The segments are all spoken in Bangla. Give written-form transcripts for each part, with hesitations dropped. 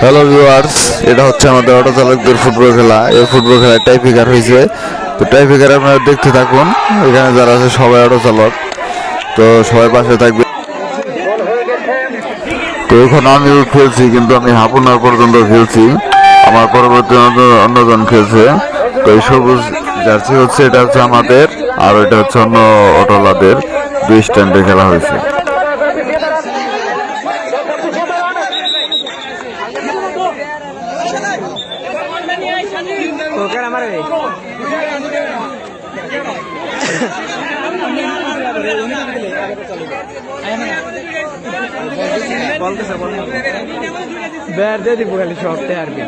হ্যালো ভিউয়ার্স, এটা হচ্ছে আমাদের অটো চালকদের ফুটবল খেলা। এই ফুটবল খেলায় টাই ফিকার হয়েছে। তো টাই ফিকার আপনারা দেখতে থাকুন। এখানে যারা আছে সবাই অটো চালক, তো সবাই পাশে থাকবে। তো এখন আমিও খেলছি, কিন্তু আমি হাফ অন আওয়ার পর্যন্ত খেলছি। আমার পরবর্তী অন্যজন খেলছে। তো এই সবুজ জার্সি হচ্ছে, এটা হচ্ছে আমাদের, আর এটা হচ্ছে অন্য অটোলাদের। দুই স্ট্যান্ডে খেলা হয়েছে। বের দিয়ে দিব খালি সবটাই আর কি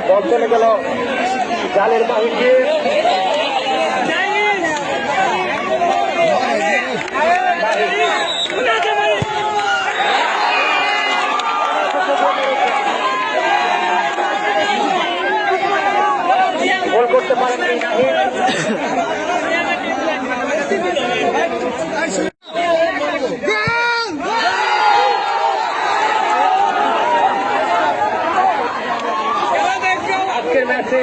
বল চলে গেল জালের বাহিনী। গোল করতে পারেননি আজকের ম্যাচে।